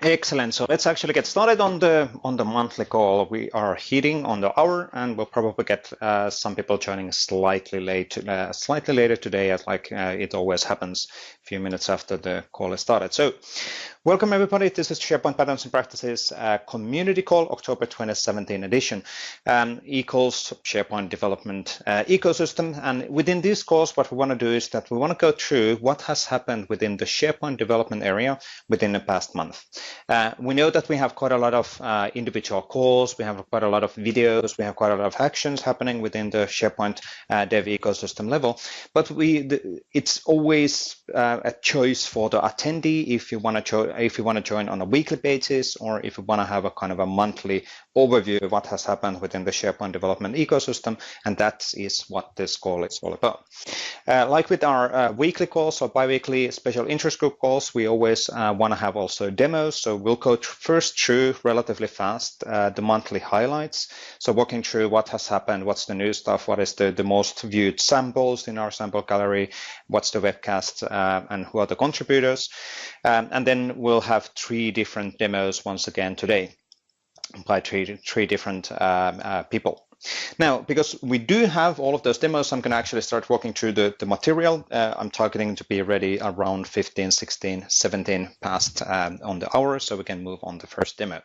Excellent. So let's actually get started on the monthly call. We are hitting on the hour, and we'll probably get some people joining slightly later today, as it always happens a few minutes after the call is started. So welcome everybody. This is SharePoint Patterns and Practices Community Call, October 2017 edition. Equals SharePoint Development Ecosystem. And within this course, what we want to do is that we want to go through what has happened within the SharePoint development area within the past month. We know that we have quite a lot of individual calls, we have quite a lot of videos, we have quite a lot of actions happening within the SharePoint dev ecosystem level, but it's always a choice for the attendee if you want to join on a weekly basis, or if you want to have a kind of a monthly overview of what has happened within the SharePoint development ecosystem, and that is what this call is all about. Like with our weekly calls or bi-weekly special interest group calls, we always want to have also demos. So we'll go first through relatively fast the monthly highlights. So walking through what has happened, what's the new stuff, what is the most viewed samples in our sample gallery, what's the webcast, and who are the contributors. And then we'll have 3 different demos once again today by three different people. Now, because we do have all of those demos, I'm going to actually start walking through the material. I'm targeting to be ready around 15, 16, 17 past on the hour, so we can move on the first demo.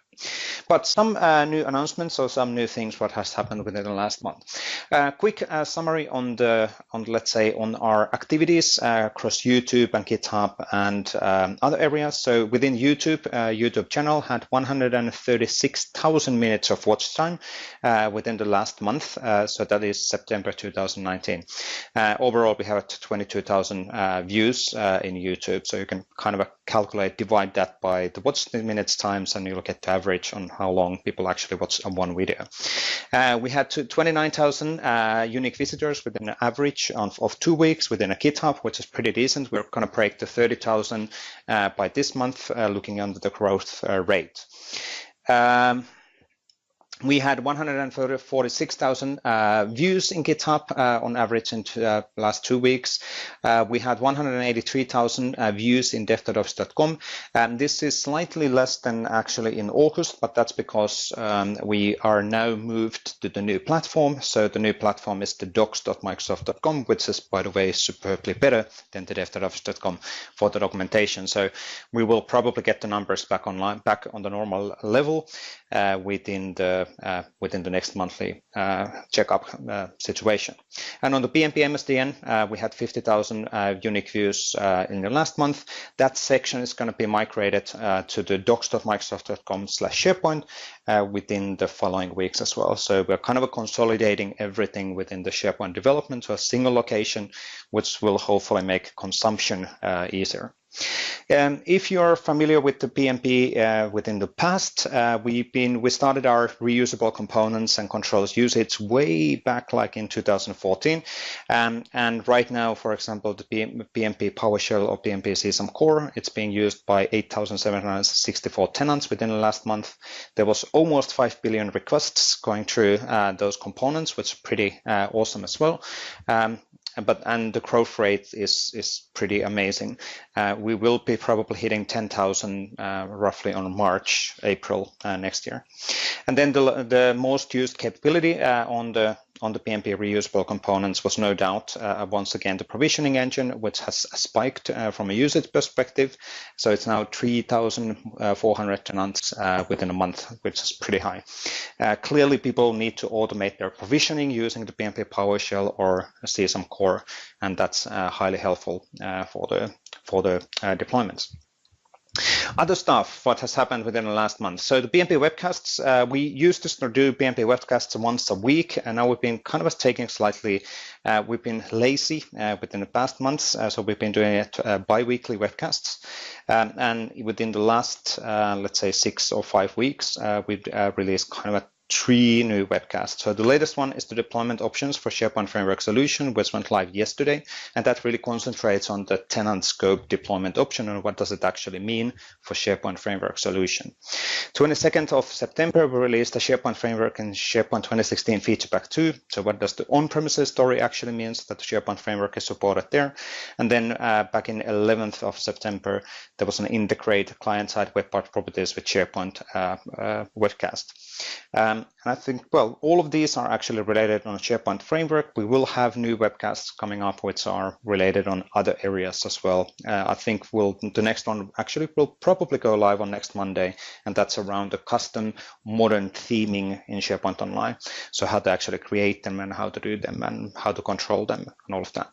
But some new announcements or some new things what has happened within the last month. Quick summary on let's say on our activities across YouTube and GitHub and other areas. So within YouTube channel had 136,000 minutes of watch time within the last month, so that is September 2019. Overall, we have 22,000 views in YouTube, so you can kind of divide that by the watch minutes times, and you'll get the average on how long people actually watch one video. We had 29,000 unique visitors within an average of 2 weeks within a GitHub, which is pretty decent. We're going to break the 30,000 by this month, looking under the growth rate. We had 146,000 views in GitHub on average in the last 2 weeks. We had 183,000 views in dev.office.com. This is slightly less than actually in August, but that's because we are now moved to the new platform. So the new platform is the docs.microsoft.com, which is, by the way, superbly better than the dev.office.com for the documentation. So we will probably get the numbers back on the normal level within the next monthly checkup situation. And on the PnP MSDN, we had 50,000 unique views in the last month. That section is going to be migrated to the docs.microsoft.com/SharePoint within the following weeks as well. So we're kind of consolidating everything within the SharePoint development to a single location, which will hopefully make consumption easier. If you're familiar with the PnP within the past, we started our reusable components and controls usage way back like in 2014. And right now, for example, the PnP PowerShell or PnP CSAM core, it's being used by 8,764 tenants within the last month. There was almost 5 billion requests going through those components, which is pretty awesome as well. And the growth rate is pretty amazing. We will be probably hitting 10,000 roughly on April next year. And then the most used capability on the PnP reusable components was no doubt once again the provisioning engine, which has spiked from a usage perspective. So it's now 3,400 tenants within a month, which is pretty high. Clearly, people need to automate their provisioning using the PnP PowerShell or CSAM core, and that's highly helpful for the deployments. Other stuff, what has happened within the last month. So the PnP webcasts, we used to do PnP webcasts once a week, and now we've been kind of taking slightly, we've been lazy within the past months, so we've been doing it bi-weekly webcasts. And within the last, let's say 6 or 5 weeks, we've released kind of 3 new webcasts. So the latest one is the deployment options for SharePoint Framework solution, which went live yesterday, and that really concentrates on the tenant scope deployment option and what does it actually mean for SharePoint Framework solution. 22nd of September, we released the SharePoint Framework and SharePoint 2016 Feature Pack 2. So what does the on-premises story actually means that the SharePoint Framework is supported there. And then back in 11th of September, there was an integrate client-side web part properties with SharePoint webcast. And I think, well, all of these are actually related on SharePoint Framework. We will have new webcasts coming up which are related on other areas as well. I think the next one actually will probably go live on next Monday, and that's around the custom modern theming in SharePoint Online. So how to actually create them and how to do them and how to control them and all of that.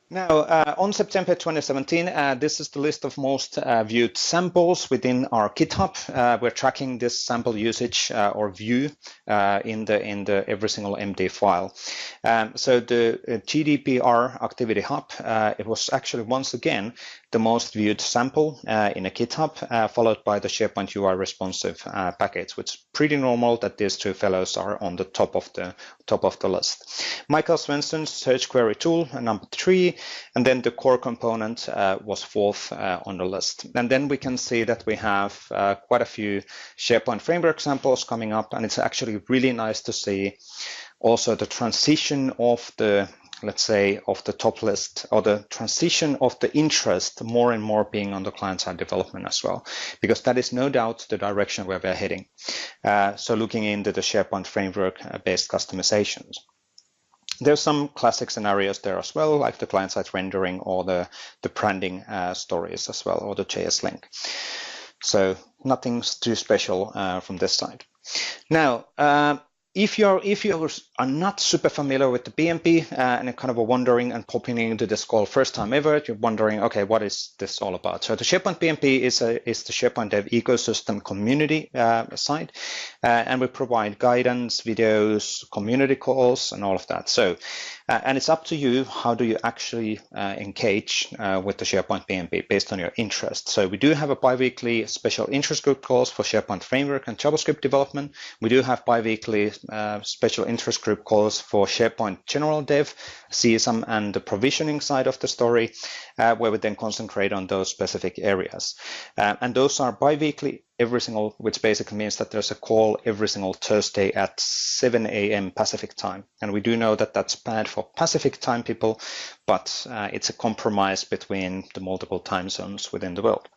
Now, on September 2017, this is the list of most viewed samples within our GitHub. We're tracking this sample usage or view in the every single MD file. So the GDPR Activity Hub, it was actually once again the most viewed sample in a GitHub, followed by the SharePoint UI responsive package, which is pretty normal that these two fellows are on the top of the list. Michael Svensson's search query tool, number 3, and then the core component was 4th on the list. And then we can see that we have quite a few SharePoint framework samples coming up, and it's actually really nice to see also the transition of the, let's say, of the top list, or the transition of the interest more and more being on the client-side development as well, because that is no doubt the direction where we're heading. So looking into the SharePoint framework-based customizations. There's some classic scenarios there as well, like the client-side rendering or the branding stories as well, or the JS link. So nothing too special from this side. Now, if you are not super familiar with the PnP and you're kind of wondering and popping into this call first time ever, you're wondering, okay, what is this all about? So the SharePoint PnP is the SharePoint Dev ecosystem community site, and we provide guidance, videos, community calls, and all of that. So, and it's up to you, how do you actually engage with the SharePoint PnP based on your interest. So we do have a bi-weekly special interest group calls for SharePoint Framework and JavaScript development. We do have bi-weekly special interest group calls for SharePoint General Dev, CSM, and the provisioning side of the story, where we then concentrate on those specific areas. And those are bi-weekly, which basically means that there's a call every single Thursday at 7 a.m. Pacific time. And we do know that that's bad for Pacific time people, but it's a compromise between the multiple time zones within the world.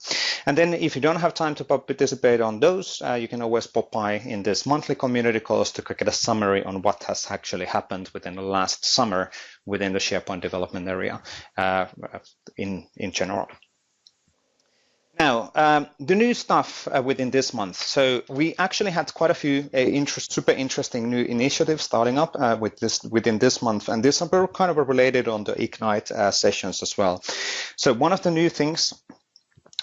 And then if you don't have time to participate on those, you can always pop by in this monthly community calls to get a summary on what has actually happened within the last summer within the SharePoint development area in general. Now, the new stuff within this month. So we actually had quite a few super interesting new initiatives starting up within this month, and these are kind of related on the Ignite sessions as well. So one of the new things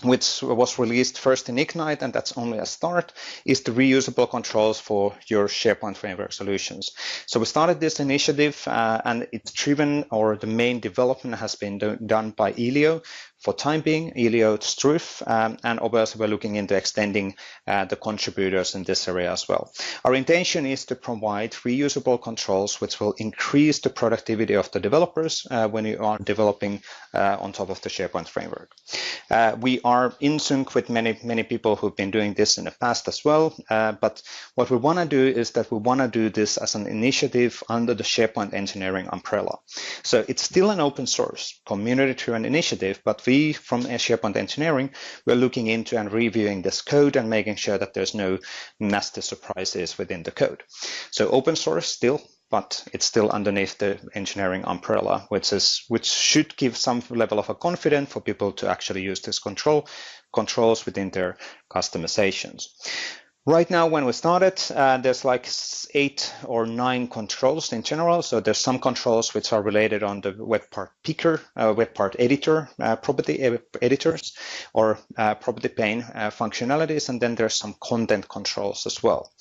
which was released first in Ignite, and that's only a start, is the reusable controls for your SharePoint framework solutions. So we started this initiative and it's driven, or the main development has been done by Elio. For time being, Elio Struth, and obviously we're looking into extending the contributors in this area as well. Our intention is to provide reusable controls which will increase the productivity of the developers when you are developing on top of the SharePoint framework. We are in sync with many people who've been doing this in the past as well, but what we want to do is that we want to do this as an initiative under the SharePoint engineering umbrella. So it's still an open source, community-driven initiative, but we from SharePoint Engineering, we're looking into and reviewing this code and making sure that there's no nasty surprises within the code. So open source still, but it's still underneath the engineering umbrella, which should give some level of a confidence for people to actually use these controls within their customizations. Right now, when we started, there's like 8 or 9 controls in general. So there's some controls which are related on the web part picker, web part editor, property editors, or property pane functionalities. And then there's some content controls as well,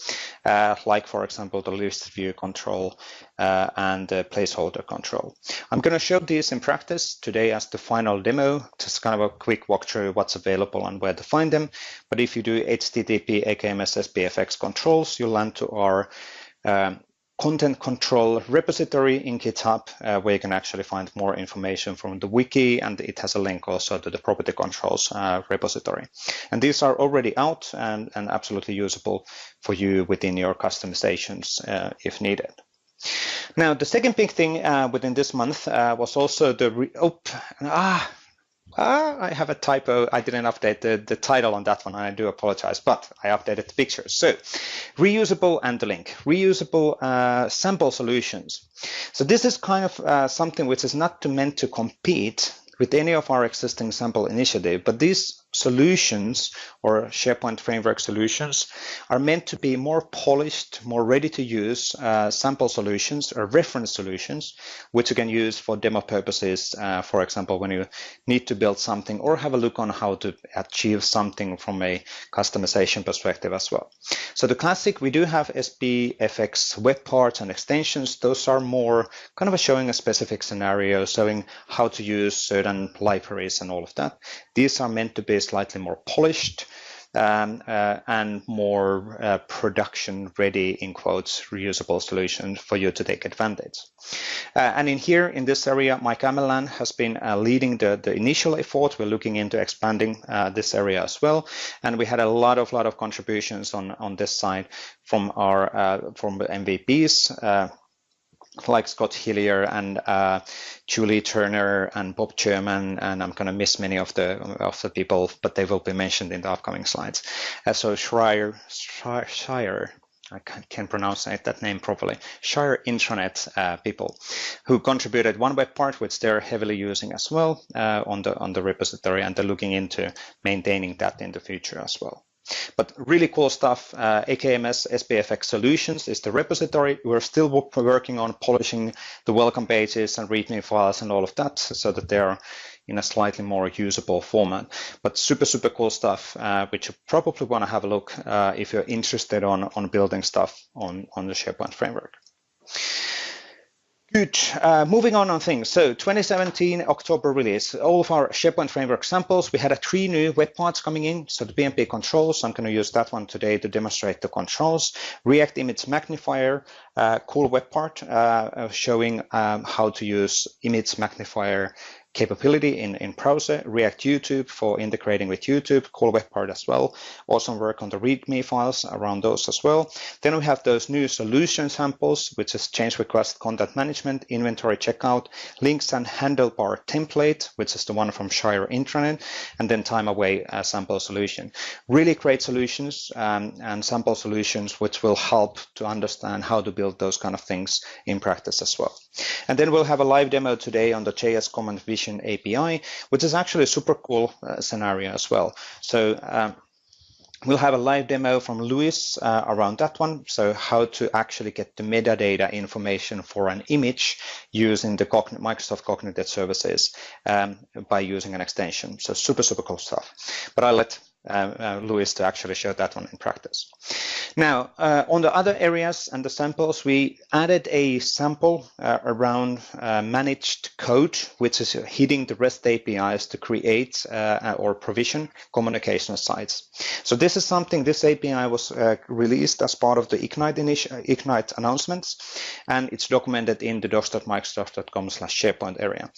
like, for example, the list view control and placeholder control. I'm going to show these in practice today as the final demo, just kind of a quick walkthrough what's available and where to find them. But if you do HTTP AKMS SPFX controls, you'll land to our content control repository in GitHub, where you can actually find more information from the wiki, and it has a link also to the property controls repository. And these are already out and absolutely usable for you within your customizations if needed. Now, the second big thing within this month was also the I have a typo. I didn't update the title on that one. I do apologize, but I updated the pictures. So reusable and the link, reusable sample solutions. So this is kind of something which is not meant to compete with any of our existing sample initiative, but these solutions or SharePoint framework solutions are meant to be more polished, more ready to use sample solutions or reference solutions, which you can use for demo purposes. For example, when you need to build something or have a look on how to achieve something from a customization perspective as well. So the classic, we do have SPFX web parts and extensions. Those are more kind of showing a specific scenario, showing how to use certain libraries and all of that. These are meant to be slightly more polished and more production ready, in quotes, reusable solution for you to take advantage. And in here, in this area, Mike Amelan has been leading the initial effort. We're looking into expanding this area as well. And we had a lot of contributions on this side from our from the MVPs, like Scott Hillier and Julie Turner and Bob Sherman, and I'm going to miss many of the people, but they will be mentioned in the upcoming slides. So Shire, I can't pronounce that name properly, Shire Intranet people who contributed one web part, which they're heavily using as well on the repository, and they're looking into maintaining that in the future as well. But really cool stuff. AKMS SPFX Solutions is the repository. We're still working on polishing the welcome pages and README files and all of that so that they're in a slightly more usable format. But super cool stuff, which you probably want to have a look if you're interested on building stuff on the SharePoint framework. Good. Moving on things. So 2017 October release, all of our SharePoint framework samples. We had 3 new web parts coming in. So the PnP controls, I'm going to use that one today to demonstrate the controls. React Image Magnifier, cool web part showing how to use image magnifier capability in browser. React YouTube for integrating with YouTube, cool web part as well. Awesome work on the README files around those as well. Then we have those new solution samples, which is change request content management, inventory checkout, links and handlebar template, which is the one from Shire Intranet, and then time away sample solution. Really great solutions and sample solutions which will help to understand how to build those kind of things in practice as well. And then we'll have a live demo today on the JS Common Vision API, which is actually a super cool scenario as well. So we'll have a live demo from Luis around that one. So how to actually get the metadata information for an image using the Microsoft Cognitive Services by using an extension. So super cool stuff. But I'll let Luis to actually show that one in practice. Now, on the other areas and the samples, we added a sample around managed code, which is hitting the REST APIs to create or provision communication sites. So this is something, this API was released as part of the Ignite announcements, and it's documented in the docs.microsoft.com/SharePoint area.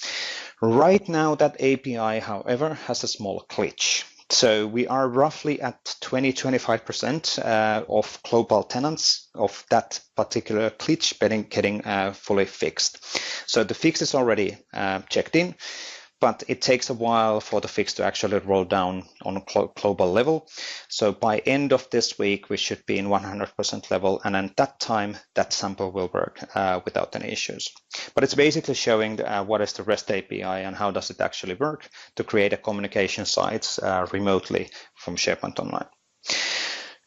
Right now, that API, however, has a small glitch. So we are roughly at 20-25% of global tenants of that particular glitch getting fully fixed. So the fix is already checked in, but it takes a while for the fix to actually roll down on a global level. So by end of this week, we should be in 100% level, and at that time, that sample will work without any issues. But it's basically showing what is the REST API and how does it actually work to create a communication sites remotely from SharePoint Online.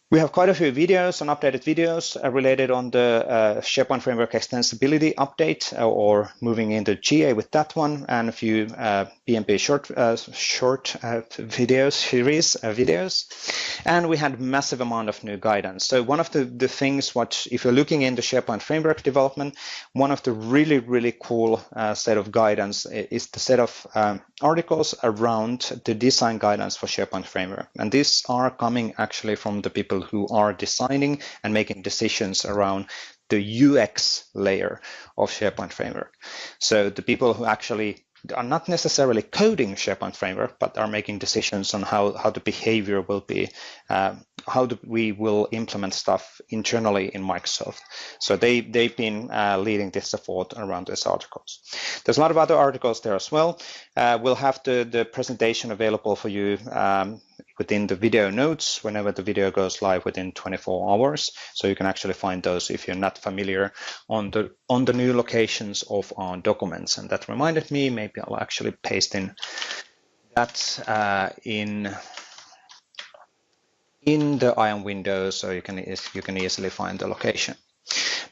We have quite a few videos and updated videos related on the SharePoint Framework extensibility update or moving into GA with that one, and a few PnP short videos, series videos. And we had massive amount of new guidance. So one of the things, if you're looking into SharePoint Framework development, one of the really cool set of guidance is the set of articles around the design guidance for SharePoint Framework. And these are coming actually from the people who are designing and making decisions around the UX layer of SharePoint Framework. So the people who actually are not necessarily coding SharePoint Framework, but are making decisions on how the behavior will be, how we will implement stuff internally in Microsoft. So they've been leading this effort around these articles. There's a lot of other articles there as well. We'll have the presentation available for you within the video notes whenever the video goes live within 24 hours. So you can actually find those if you're not familiar on the new locations of our documents. And that reminded me, maybe I'll actually paste in that in the IAM window so you can easily find the location.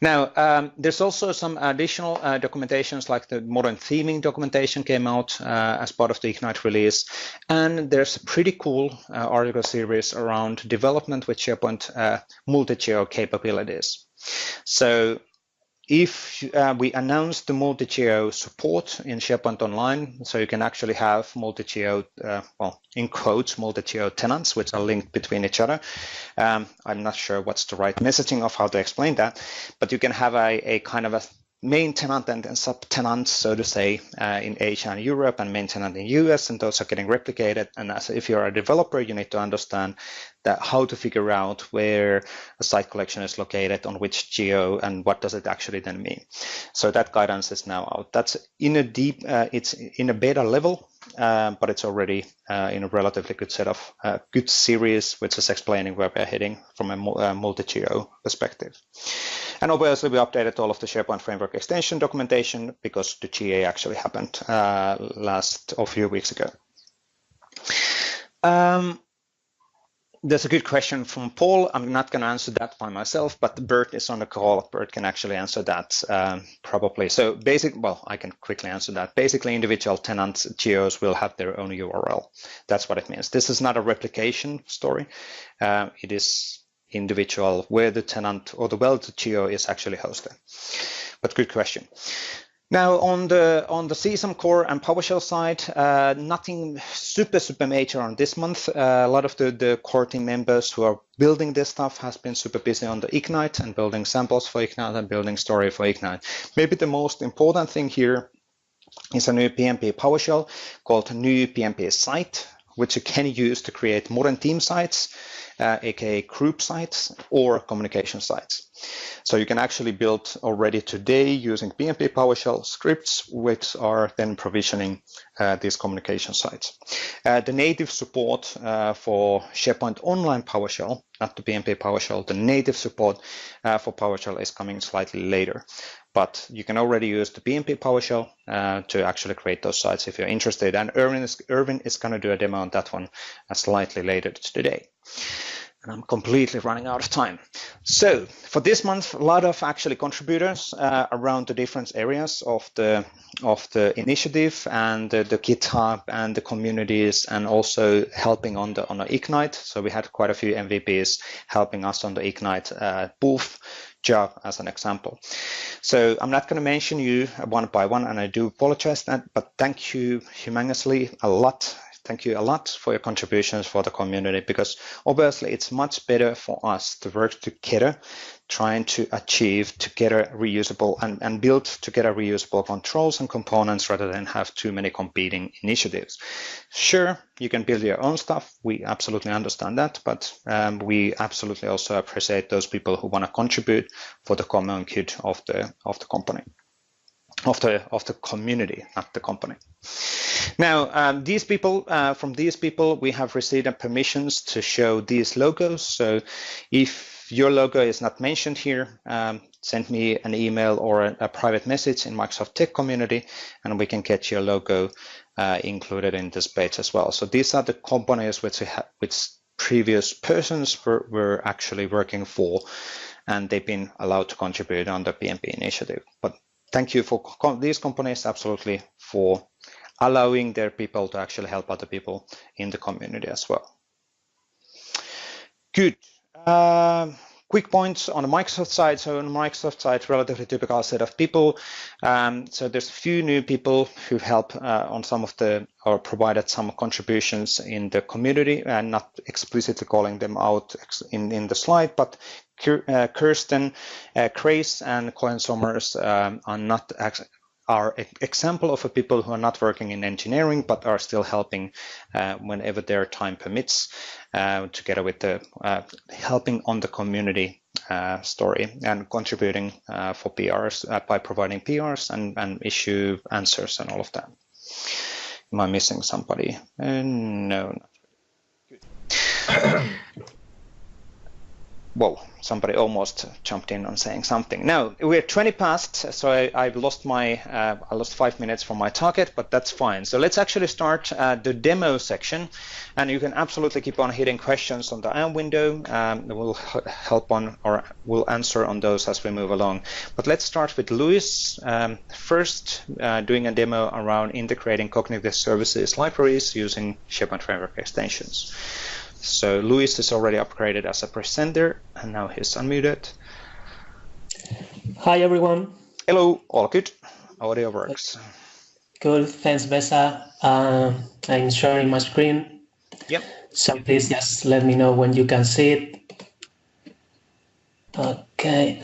Now, there's also some additional documentations, like the modern theming documentation came out as part of the Ignite release. And there's a pretty cool article series around development with SharePoint multi-geo capabilities. So if we announce the multi-geo support in SharePoint Online, so you can actually have multi-geo, well, in quotes, multi-geo tenants, which are linked between each other. I'm not sure what's the right messaging of how to explain that, but you can have a kind of a main tenant and subtenants, so to say, in Asia and Europe, and main tenant in US, and those are getting replicated. And if you're a developer, you need to understand that how to figure out where a site collection is located on which geo and what does it actually then mean. So that guidance is now out. That's in a deep, it's in a beta level, but it's already in a relatively good set of good series, which is explaining where we're heading from a multi-geo perspective. And obviously, we updated all of the SharePoint Framework extension documentation because the GA actually happened a few weeks ago. There's a good question from Paul. I'm not going to answer that by myself, but Bert is on the call. Bert can actually answer that probably. So well, I can quickly answer that. Basically, individual tenants, geos will have their own URL. That's what it means. This is not a replication story. It is individual where the tenant or the geo is actually hosted. But good question. Now on the CSAM core and PowerShell side, nothing super major on this month. A lot of the core team members who are building this stuff has been super busy on the Ignite and building samples for Ignite and building story for Ignite. Maybe the most important thing here is a new PnP PowerShell called new PnP site, which you can use to create modern team sites, aka group sites or communication sites. So you can actually build already today using PnP PowerShell scripts, which are then provisioning these communication sites. The native support for SharePoint Online PowerShell, not the PnP PowerShell, the native support for PowerShell is coming slightly later. But you can already use the PnP PowerShell to actually create those sites if you're interested. And Irvin is going to do a demo on that one slightly later today. And I'm completely running out of time. So for this month, a lot of actually contributors around the different areas of the initiative and the GitHub and the communities, and also helping on the Ignite. So we had quite a few MVPs helping us on the Ignite booth job as an example. So I'm not going to mention you one by one, and I do apologize that, but thank you humongously a lot. Thank you a lot for your contributions for the community, because obviously it's much better for us to work together, trying to achieve together reusable and build together reusable controls and components rather than have too many competing initiatives. Sure, you can build your own stuff. We absolutely understand that, but we absolutely also appreciate those people who want to contribute for the common good of the company, of the community, not the company. Now, these people, from these people, we have received permissions to show these logos. So if your logo is not mentioned here, send me an email or a private message in Microsoft Tech Community, and we can get your logo included in this page as well. So these are the companies which previous persons were actually working for, and they've been allowed to contribute on the PnP initiative. But thank you for these companies absolutely for allowing their people to actually help other people in the community as well. Good. Quick points on the Microsoft side. So on the Microsoft side, relatively typical set of people. So there's a few new people who help on some of the, or provided some contributions in the community, and not explicitly calling them out in the slide, but Kirsten, Grace, and Colin Somers are example of people who are not working in engineering but are still helping whenever their time permits, together with the helping on the community story and contributing for PRs by providing PRs and issue answers and all of that. Am I missing somebody? No, not good. Whoa, somebody almost jumped in on saying something. No, we're 20 past, so I've lost I lost 5 minutes from my target, but that's fine. So let's actually start the demo section, and you can absolutely keep on hitting questions on the window. We'll help on, or we'll answer on those as we move along. But let's start with Luis, first doing a demo around integrating cognitive services libraries using SharePoint Framework extensions. So Luis is already upgraded as a presenter, and now he's unmuted. Hi, everyone. Hello, all good. Audio works. Cool, thanks, Besa. I'm sharing my screen. Yep. So please just let me know when you can see it. Okay.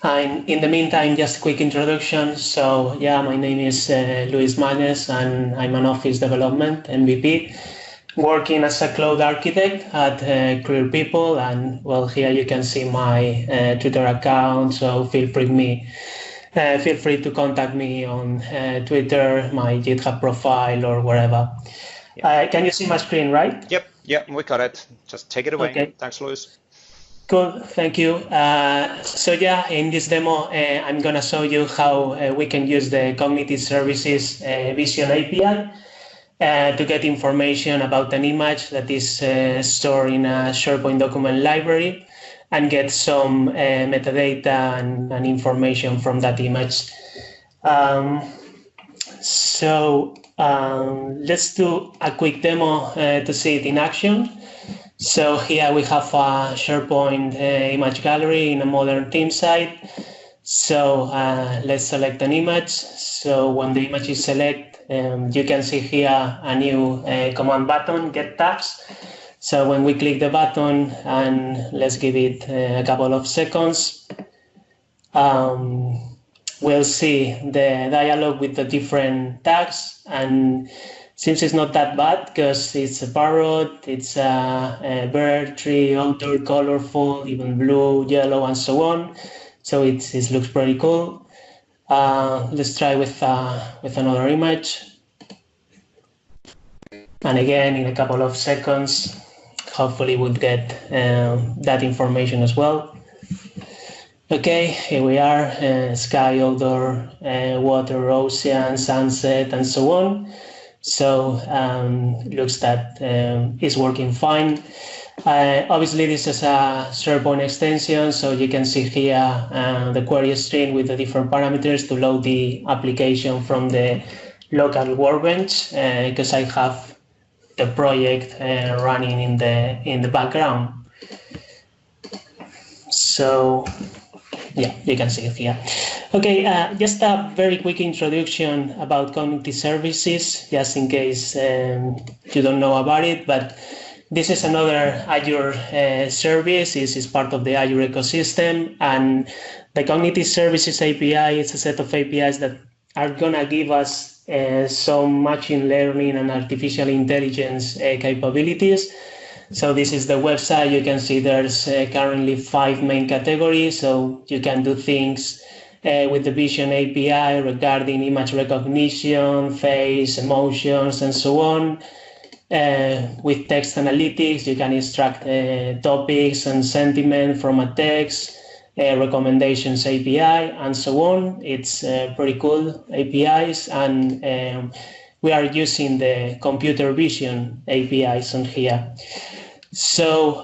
And in the meantime, just a quick introduction. So yeah, my name is Luis Mañez, and I'm an Office Development MVP. Working as a cloud architect at Career People, and well, here you can see my Twitter account. So feel free to contact me on Twitter, my GitHub profile, or wherever. Yep. Can you see my screen, right? Yep, we got it. Just take it away. Okay. Thanks, Luis. Cool, thank you. So yeah, in this demo, I'm gonna show you how we can use the Cognitive Services Vision API. To get information about an image that is stored in a SharePoint document library, and get some metadata and information from that image. Let's do a quick demo to see it in action. So here we have a SharePoint image gallery in a modern theme site. So let's select an image. So when the image is selected, you can see here a new command button, get tags. So when we click the button, and let's give it a couple of seconds, we'll see the dialog with the different tags. And seems it's not that bad because it's a parrot, it's a bird, tree, outdoor, colorful, even blue, yellow, and so on. So it looks pretty cool. Let's try with another image. And again, in a couple of seconds, hopefully we'll get that information as well. Okay, here we are, sky, outdoor, water, ocean, sunset, and so on. So looks that it's working fine. Obviously, this is a SharePoint extension, so you can see here the query string with the different parameters to load the application from the local workbench, because I have the project running in the background. So yeah, you can see it here. Okay, just a very quick introduction about cognitive services, just in case you don't know about it, but this is another Azure service. This is part of the Azure ecosystem, and the Cognitive Services API is a set of APIs that are gonna give us some machine learning and artificial intelligence capabilities. So this is the website. You can see there's currently 5 main categories. So you can do things with the Vision API regarding image recognition, face, emotions, and so on. With text analytics, you can extract topics and sentiment from a text, recommendations API, and so on. It's pretty cool APIs. And we are using the computer vision APIs on here. So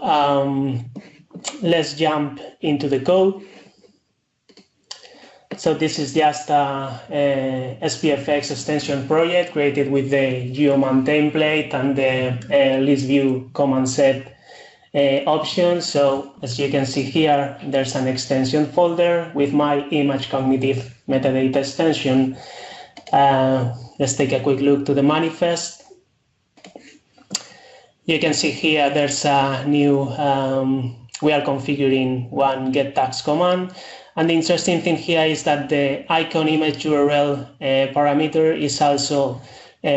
let's jump into the code. So this is just a SPFX extension project created with the geoman template and the list view command set options. So as you can see here, there's an extension folder with my image cognitive metadata extension. Let's take a quick look to the manifest. You can see here there's a new, we are configuring one get tags command. And the interesting thing here is that the icon image URL parameter is also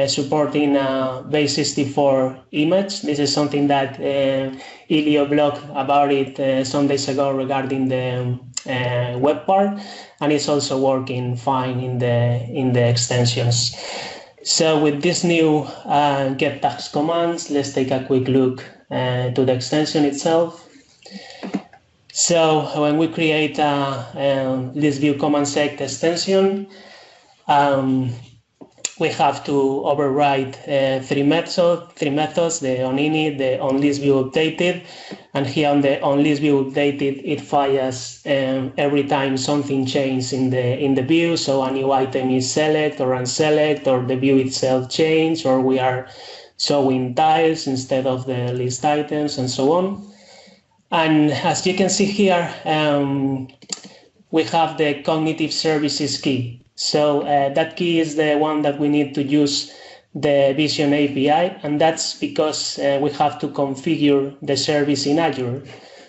supporting base64 image. This is something that Ilio blogged about it some days ago regarding the web part, and it's also working fine in the extensions. So with this new get tags commands, let's take a quick look to the extension itself. So when we create a list view command set extension, we have to override three methods, the onInit, the onListViewUpdated, and here on the onListViewUpdated, it fires every time something changes in the view. So a new item is select or unselect, or the view itself change, or we are showing tiles instead of the list items, and so on. And as you can see here, we have the cognitive services key. So that key is the one that we need to use the Vision API, and that's because we have to configure the service in Azure.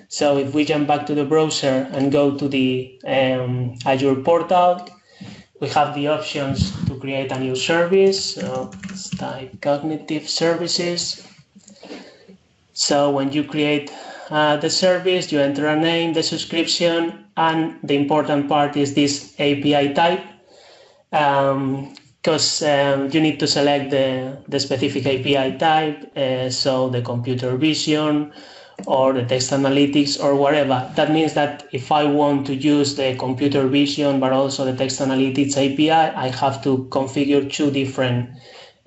So if we jump back to the browser and go to the Azure portal, we have the options to create a new service. So let's type cognitive services. So when you create the service, you enter a name, the subscription, and the important part is this API type, because you need to select the specific API type, so the computer vision or the text analytics or whatever. That means that if I want to use the computer vision but also the text analytics API, I have to configure two different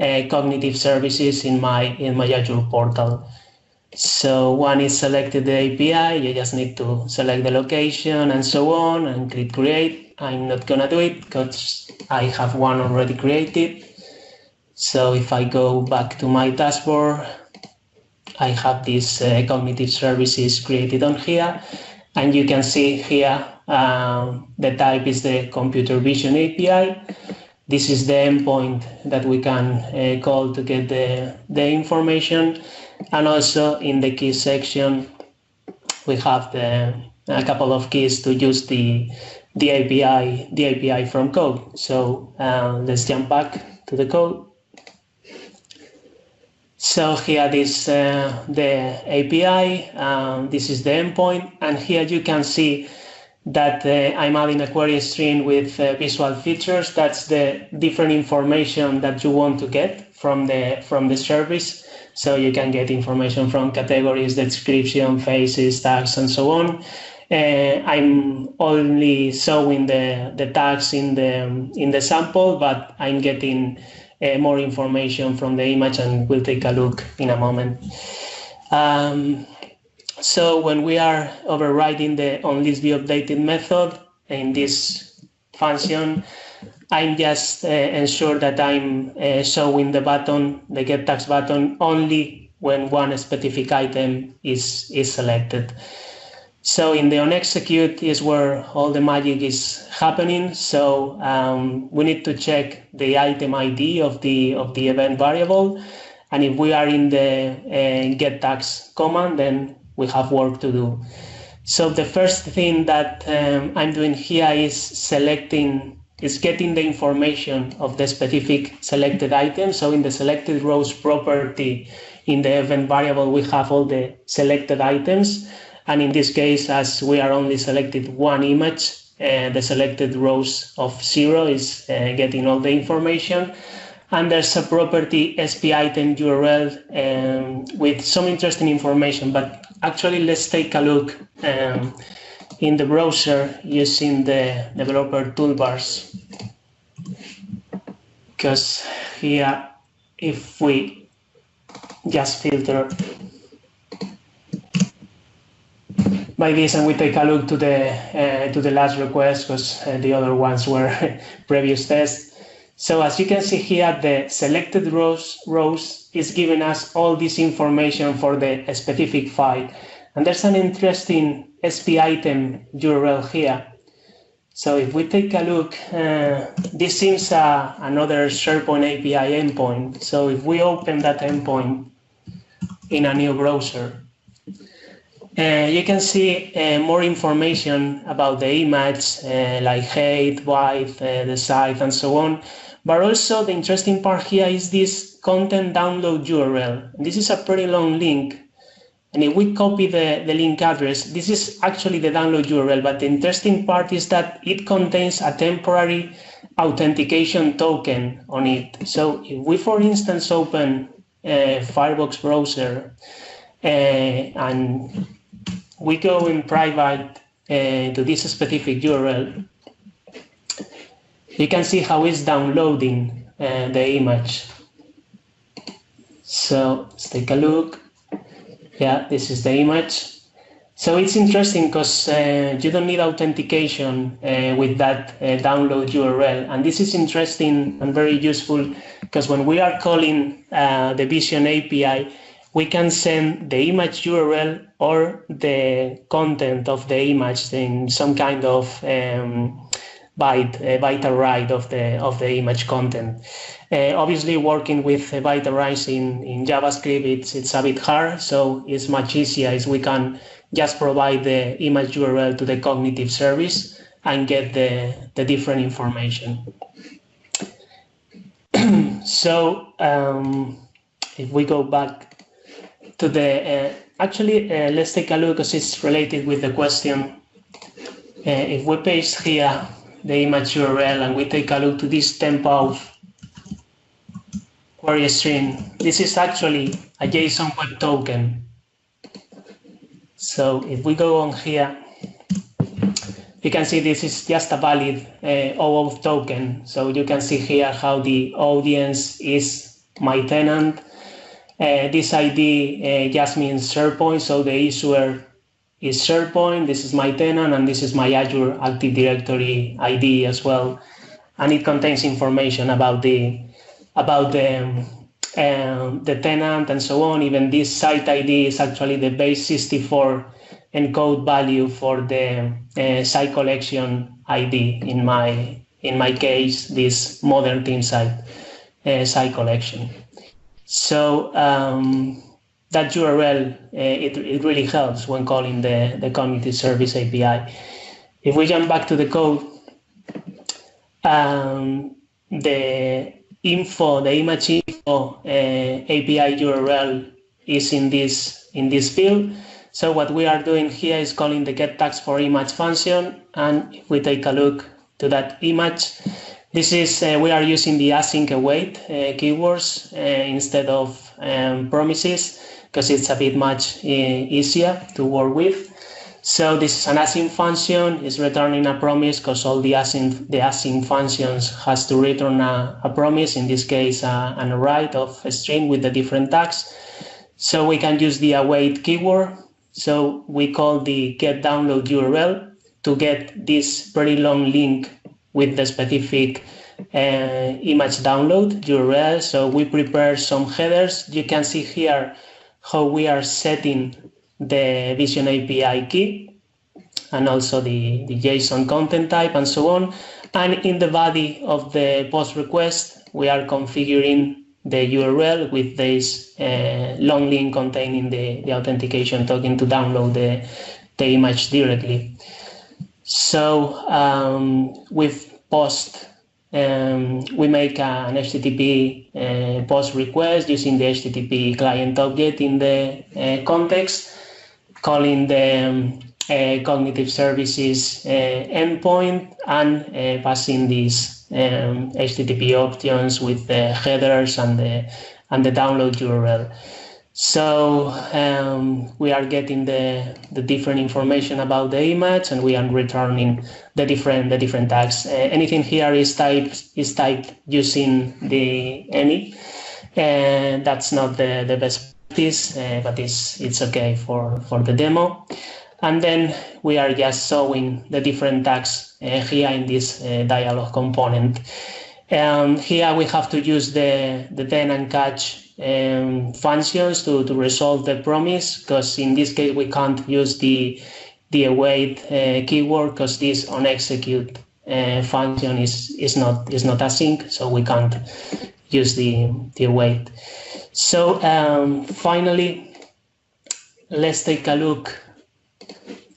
cognitive services in my Azure portal. So one is selected the API, you just need to select the location and so on and click create. I'm not gonna do it because I have one already created. So if I go back to my dashboard, I have these cognitive services created on here, and you can see here the type is the computer vision API. This is the endpoint that we can call to get the information. And also in the key section, we have a couple of keys to use the API from code. So let's jump back to the code. So here is the API. This is the endpoint, and here you can see that I'm adding a query string with visual features. That's the different information that you want to get from the service. So you can get information from categories, description, faces, tags, and so on. I'm only showing the tags in the sample, but I'm getting more information from the image, and we'll take a look in a moment. So when we are overriding the onListViewUpdated method in this function, I'm just ensure that I'm showing the button, the get tags button, only when one specific item is selected. So in the onExecute is where all the magic is happening. So we need to check the item ID of the event variable, and if we are in the get tags command, then we have work to do. So the first thing that I'm doing here is getting the information of the specific selected item. So in the selected rows property in the event variable, we have all the selected items. And in this case, as we are only selected one image, the selected rows of 0 is getting all the information. And there's a property SP item URL with some interesting information, but actually let's take a look in the browser using the developer toolbars, because here if we just filter by this and we take a look to the last request, because the other ones were previous tests. So as you can see here, the selected rows is giving us all this information for the specific file. And there's an interesting SP item URL here. So if we take a look, this seems another SharePoint API endpoint. So if we open that endpoint in a new browser, you can see more information about the image, like height, width, the size, and so on. But also the interesting part here is this content download URL. This is a pretty long link. And if we copy the link address, this is actually the download URL. But the interesting part is that it contains a temporary authentication token on it. So if we, for instance, open a Firefox browser and we go in private to this specific URL, you can see how it's downloading the image. So let's take a look. Yeah, this is the image. So it's interesting because you don't need authentication with that download URL. And this is interesting and very useful because when we are calling the Vision API, we can send the image URL or the content of the image in some kind of byte array of the image content. Obviously, working with byte arrays in JavaScript, it's a bit hard, so it's much easier if we can just provide the image URL to the cognitive service and get the different information. So if we go back to the, let's take a look because it's related with the question. If we paste here the image URL and we take a look to this temp query string, this is actually a JSON web token. So if we go on here, you can see this is just a valid OAuth token. So you can see here how the audience is my tenant. This ID just means SharePoint, so the issuer is SharePoint, this is my tenant, and this is my Azure Active Directory ID as well. And it contains information about the tenant and so on. Even this site ID is actually the base 64 encode value for the site collection ID. In my case, this modern team site collection. So that URL, it really helps when calling the Cognitive Service API. If we jump back to the code, the image info API URL is in this field. So what we are doing here is calling the getTagsForImage function, and if we take a look to that image, this is we are using the async await keywords instead of promises, because it's a bit much easier to work with. So this is an async function, it's returning a promise because all the async functions has to return a promise, in this case an array of a string with the different tags. So we can use the await keyword. So we call the getDownload URL to get this very long link with the specific image download URL. So we prepare some headers. You can see here how we are setting the Vision API key and also the JSON content type and so on. And in the body of the post request, we are configuring the URL with this long link containing the authentication token to download the image directly. So with post, we make an HTTP post request using the HTTP client object in the context, calling the cognitive services endpoint and passing these HTTP options with the headers and the download URL. So we are getting the different information about the image, and we are returning the different tags. Anything here is typed using the any. and that's not the best practice, but it's okay for the demo. And then we are just showing the different tags here in this dialog component. And here we have to use the then and catch functions to resolve the promise, because in this case we can't use the await keyword, because this on execute function is not async, so we can't use the await. So finally, let's take a look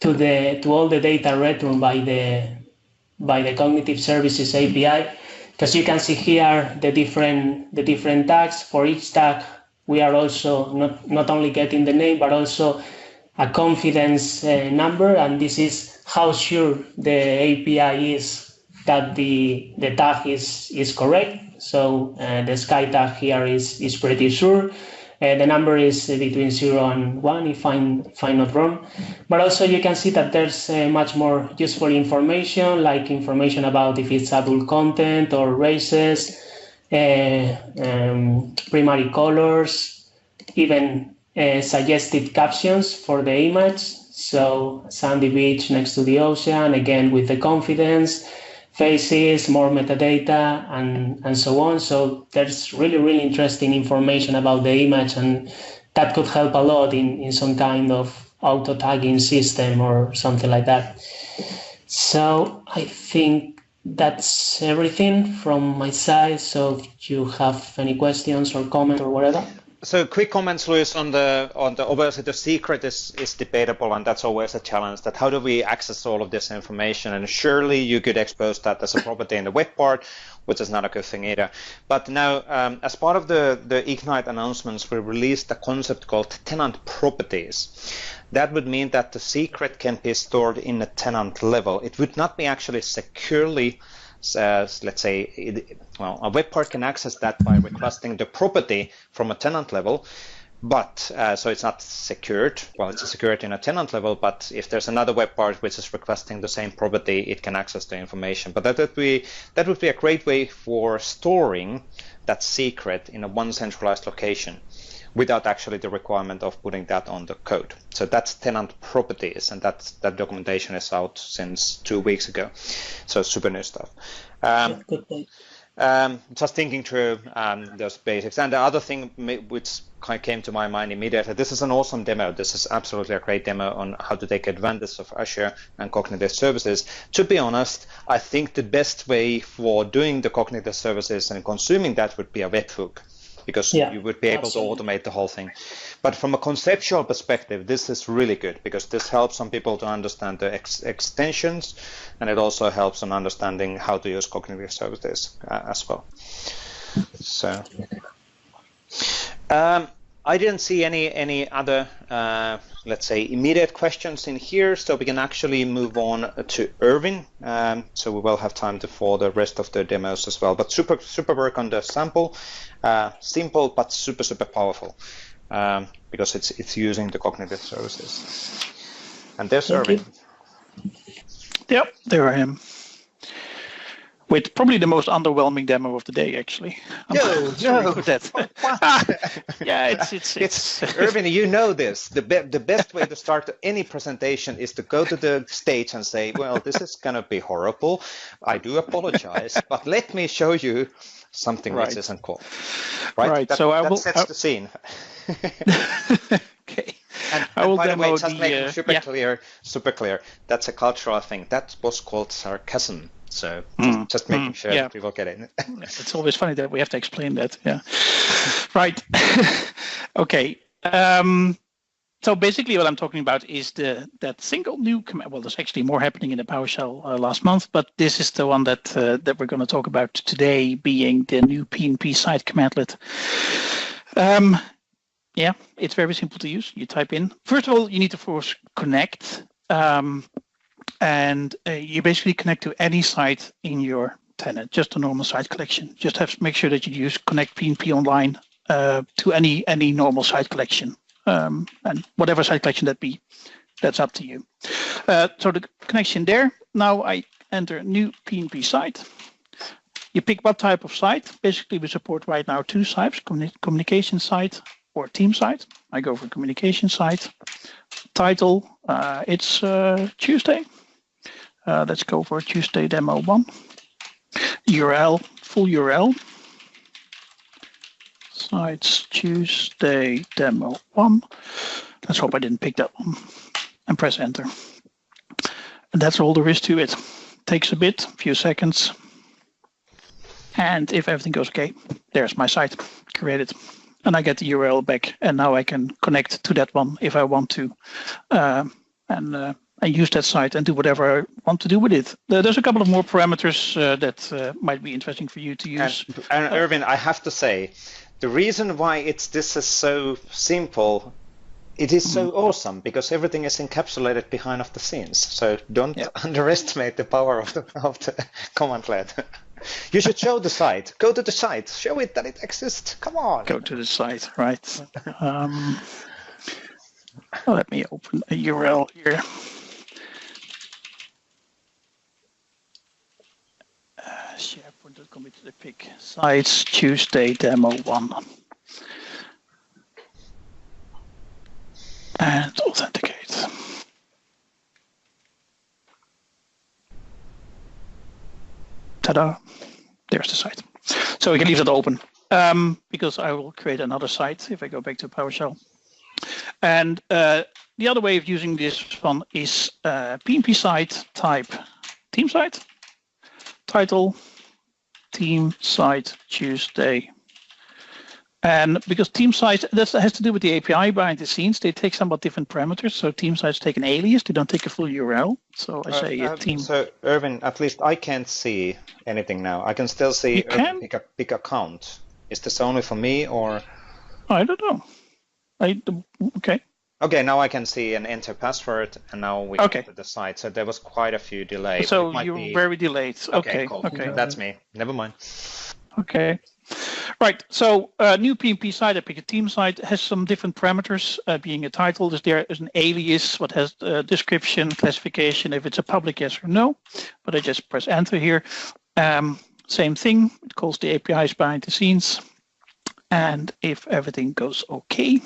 to all the data returned by the Cognitive Services API, because you can see here the different tags. For each tag, we are also not only getting the name, but also a confidence number, and this is how sure the API is that the tag is correct. So the sky tag here is pretty sure. The number is between 0 and 1, if I'm not wrong. But also you can see that there's much more useful information, like information about if it's adult content or races, primary colors, even suggested captions for the image. So sandy beach next to the ocean, again with the confidence, faces, more metadata, and so on. So there's really interesting information about the image, and that could help a lot in some kind of auto tagging system or something like that. So I think that's everything from my side. So if you have any questions or comment or whatever. So quick comments, Luis, on the obviously the secret is debatable, and that's always a challenge. That how do we access all of this information? And surely you could expose that as a property in the web part, which is not a good thing either. But now, as part of the Ignite announcements, we released a concept called tenant properties. That would mean that the secret can be stored in a tenant level. It would not be actually securely. Let's say, well, a web part can access that by requesting the property from a tenant level, but so it's not secured. Well, it's secured in a tenant level, but if there's another web part which is requesting the same property, it can access the information. But that would be a great way for storing that secret in a one centralized location, without actually the requirement of putting that on the code. So that's tenant properties, and that documentation is out since 2 weeks ago. So super new stuff. Just thinking through those basics. And the other thing which kind of came to my mind immediately, this is an awesome demo. This is absolutely a great demo on how to take advantage of Azure and cognitive services. To be honest, I think the best way for doing the cognitive services and consuming that would be a webhook, because you would be able to automate the whole thing. But from a conceptual perspective, this is really good, because this helps some people to understand the extensions, and it also helps on understanding how to use cognitive services as well. So I didn't see any other, let's say, immediate questions in here, so we can actually move on to Irvin. So we will have time for the rest of the demos as well. But super work on the sample, simple but super powerful, because it's using the cognitive services. And there's Irvin. Yep, there I am. With probably the most underwhelming demo of the day, actually. No. Yeah, it's Irvin, you know this. The best way to start any presentation is to go to the stage and say, well, this is going to be horrible. I do apologize, but let me show you something which isn't cool. Right. That sets the scene. Okay. And by the way, just making super clear, that's a cultural thing. That was called sarcasm. So just making sure that people get it. It's always funny that we have to explain that. Yeah. Right. Okay. So basically what I'm talking about is that single new command. Well, there's actually more happening in the PowerShell last month, but this is the one that we're going to talk about today, being the new PnP site commandlet. Yeah, it's very simple to use. You type in. First of all, you need to force connect. And you basically connect to any site in your tenant, just a normal site collection. Just have to make sure that you use connect PnP online to any normal site collection, and whatever site collection that be, that's up to you. So the connection there. Now I enter new PnP site. You pick what type of site. Basically, we support right now 2 types, communication site or team site. I go for communication site. Title, it's Tuesday. Let's go for Tuesday demo 1. URL, full URL. Sites Tuesday demo 1. Let's hope I didn't pick that one. And press enter. And that's all there is to it. Takes a bit, a few seconds. And if everything goes okay, there's my site created. And I get the URL back. And now I can connect to that one if I want to. And use that site and do whatever I want to do with it. There's a couple of more parameters that might be interesting for you to use. And Erwin, I have to say, the reason why this is so simple, it is so awesome because everything is encapsulated behind of the scenes. So don't underestimate the power of the command-led. You should show the site. Go to the site. Show it that it exists. Come on. Go to the site, right? Let me open a URL here. SharePoint.com to the pick sites Tuesday demo 1 and authenticate. Ta-da! There's the site. So we can leave that open because I will create another site if I go back to PowerShell. And the other way of using this one is PnP site type team site. Title, team site Tuesday. And because team sites, that has to do with the API behind the scenes, they take somewhat different parameters. So team sites take an alias, they don't take a full URL. So I say team. So Erwin, at least I can't see anything now. I can still see pick account. Is this only for me or? I don't know. Okay. Okay, now I can see an enter password, and now we go to the site. So there was quite a few delays. So you're very delayed. Okay, cool. Okay. That's me. Never mind. Okay. Right. So new PnP site, I pick a team site, has some different parameters. Being a title, there is an alias, what has description, classification, if it's a public yes or no. But I just press enter here. Same thing. It calls the APIs behind the scenes. And if everything goes okay.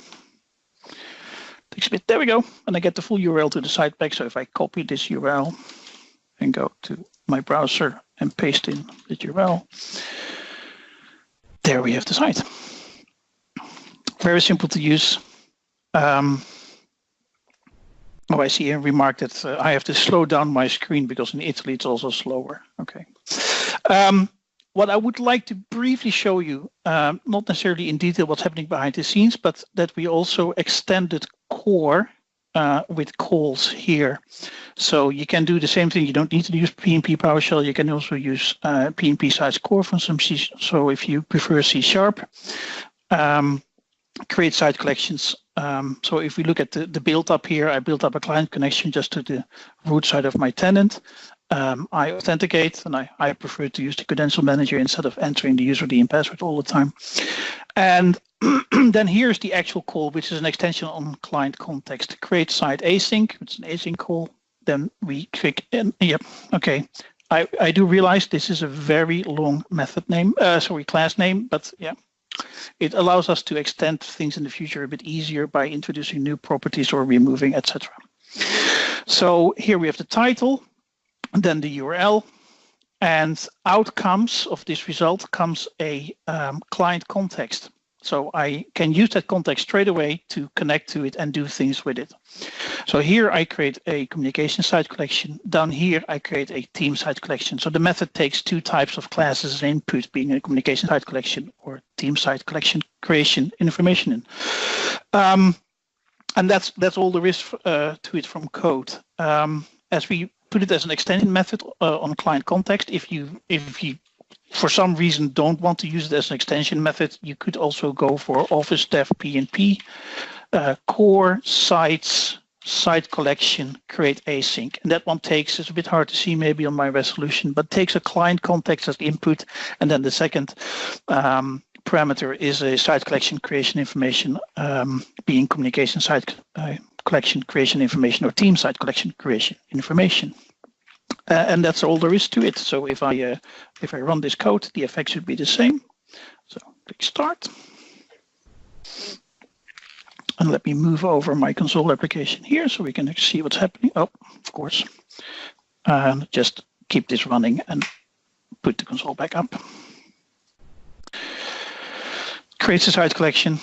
Takes a bit. There we go. And I get the full URL to the site back. So if I copy this URL and go to my browser and paste in the URL, there we have the site. Very simple to use. I see a remark that I have to slow down my screen because in Italy it's also slower. Okay. What I would like to briefly show you, not necessarily in detail what's happening behind the scenes, but that we also extended core with calls here. So you can do the same thing. You don't need to use PnP PowerShell. You can also use PnP sites core from some C. So if you prefer C#, create site collections. So if we look at the build up here, I built up a client connection just to the root side of my tenant. I authenticate, and I prefer to use the credential manager instead of entering the user ID and password all the time. And then here's the actual call, which is an extension on client context. Create site async, it's an async call. Then we click in. Yep, okay. I do realize this is a very long method name, class name, but yeah. It allows us to extend things in the future a bit easier by introducing new properties or removing, etc. So here we have the title. Then the URL, and outcomes of this result comes a client context. So I can use that context straight away to connect to it and do things with it. So here I create a communication site collection. Down here I create a team site collection. So the method takes 2 types of classes as input, being a communication site collection or team site collection creation information in. And that's all there is to it from code. As we put it as an extension method on client context. If you for some reason don't want to use it as an extension method, you could also go for Office Dev PnP, core sites, site collection, create async. And that one takes, it's a bit hard to see maybe on my resolution, but takes a client context as the input. And then the second parameter is a site collection creation information, being communication site collection creation information or team site collection creation information. And that's all there is to it. So if I run this code, the effect should be the same. So click start. And let me move over my console application here so we can see what's happening. Oh, of course. Just keep this running and put the console back up. Creates a site collection.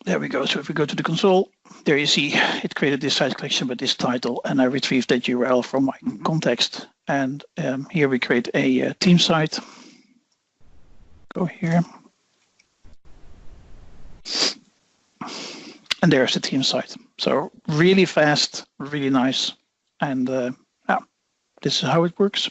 There we go. So if we go to the console, there you see it created this site collection with this title, and I retrieved that URL from my context. And here we create a team site. Go here. And there's the team site. So really fast, really nice. And this is how it works.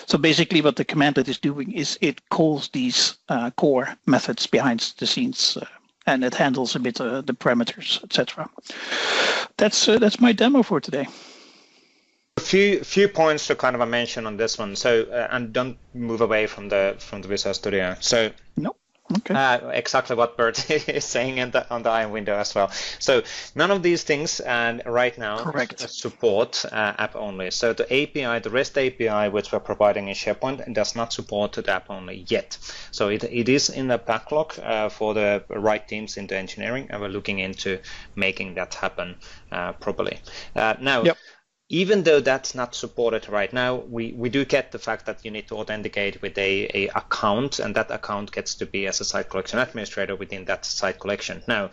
So basically what the commandlet is doing is it calls these core methods behind the scenes, and it handles a bit the parameters, etc. That's my demo for today. A few points to kind of mention on this one. So and don't move away from the Visual Studio. So no. Okay. Exactly what Bert is saying on the IM window as well. So none of these things right now support app only. So the API, the REST API, which we're providing in SharePoint, does not support the app only yet. So it is in the backlog for the right teams in the engineering, and we're looking into making that happen properly. Now. Yep. Even though that's not supported right now, we do get the fact that you need to authenticate with a account, and that account gets to be as a site collection administrator within that site collection. Now,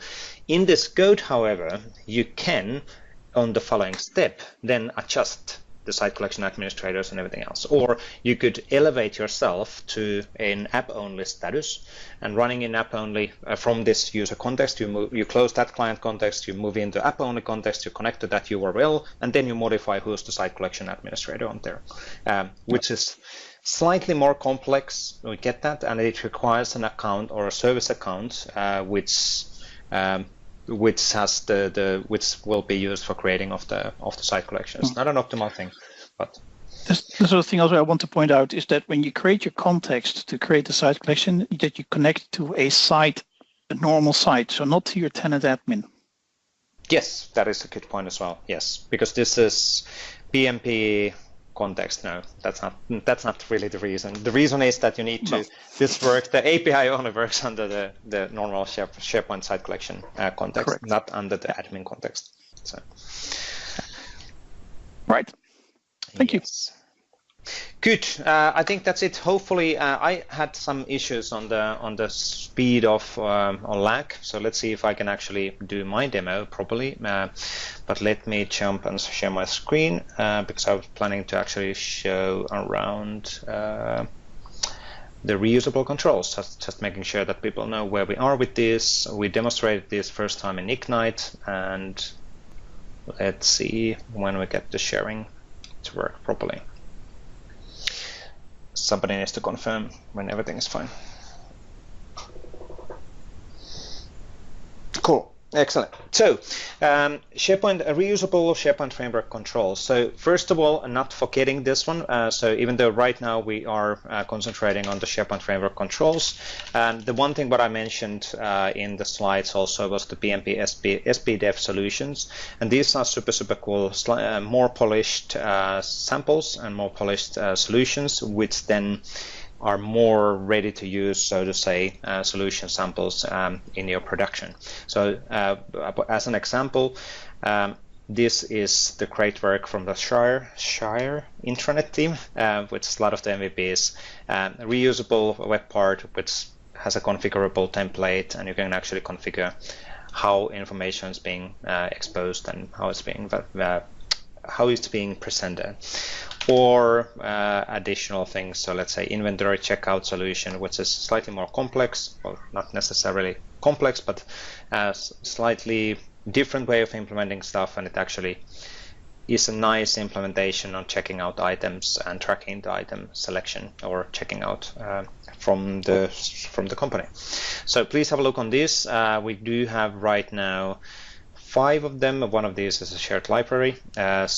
in this code, however, you can, on the following step, then adjust the site collection administrators and everything else. Or you could elevate yourself to an app-only status, and running in app-only from this user context, you close that client context, you move into app-only context, you connect to that URL, and then you modify who's the site collection administrator on there, which is slightly more complex. We get that, and it requires an account or a service account, which has which will be used for creating of the site collections. Not an optimal thing, but the sort of thing also I want to point out is that when you create your context to create the site collection, that you connect to a site, a normal site, so not to your tenant admin. Yes, that is a good point as well. Yes, because this is PnP context. No, that's not really the reason. The reason is that you need to the API only works under the normal SharePoint site collection context. Correct. Not under the admin context. So right. Thank you. Good. I think that's it. Hopefully, I had some issues on the speed of on lag. So let's see if I can actually do my demo properly. But let me jump and share my screen because I was planning to actually show around the reusable controls. Just making sure that people know where we are with this. We demonstrated this first time in Ignite, and let's see when we get the sharing to work properly. Somebody needs to confirm when everything is fine. Cool. Excellent. So SharePoint, reusable SharePoint framework controls. So first of all, not forgetting this one. So even though right now we are concentrating on the SharePoint framework controls, the one thing what I mentioned in the slides also was the PnP SPDef solutions. And these are super cool, more polished samples and more polished solutions, which then are more ready to use, so to say, solution samples in your production. So as an example, this is the great work from the Shire intranet team, which is a lot of the MVPs, reusable web part, which has a configurable template, and you can actually configure how information is being exposed and how it's being presented. Or additional things, so let's say inventory checkout solution, which is slightly more complex, well, not necessarily complex, but a slightly different way of implementing stuff, and it actually is a nice implementation on checking out items and tracking the item selection or checking out from the company. So please have a look on this. We do have right now 5 of them. One of these is a shared library, and